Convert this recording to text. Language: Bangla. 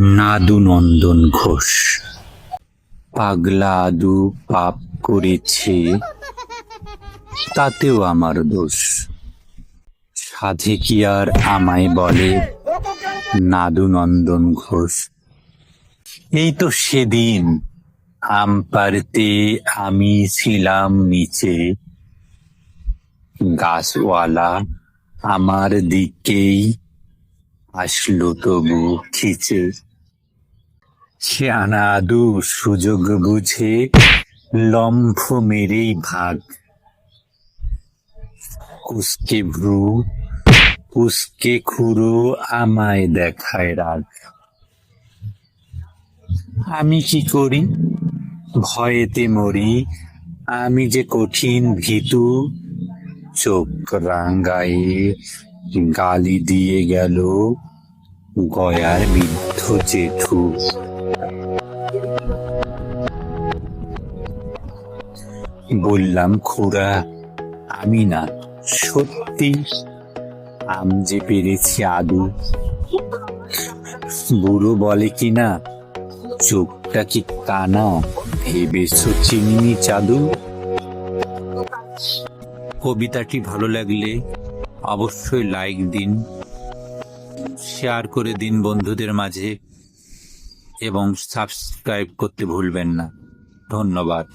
নাদু নন্দন ঘোষ। পাগলা আদু পাপ করেছে, তাতেও আমার দোষ। সাধে কি আর আমায় বলে নাদু নন্দন ঘোষ। এই তো সেদিন আম পাড়তে আমি ছিলাম নিচে, গাছওয়ালা আমার দিকেই আসলো তবু খিচে। শিয়ানা আদু সুযোগ বুঝে লম্ফ মেরেই ভাগ। কুসকে ভ্রু কুসকে খুড়ো আমায় দেখায় রাগ। আমি কি করি ভয়েতে মরি, আমি যে কঠিন ভীতু। চোখ রাঙ্গায়ে গালি দিয়ে গেল গয়ার বৃদ্ধ জেঠু। বললাম, খুড়া আমি না, সত্যি আম যে পেরেছি আদু। বুড়ো বলে কিনা, চোখটা কি কানা, ভেবেছো চিনি চাদু। কবিতাটি ভালো লাগলে অবশ্যই লাইক দিন, শেয়ার করে দিন বন্ধুদের মাঝে এবং সাবস্ক্রাইব করতে ভুলবেন না। ধন্যবাদ।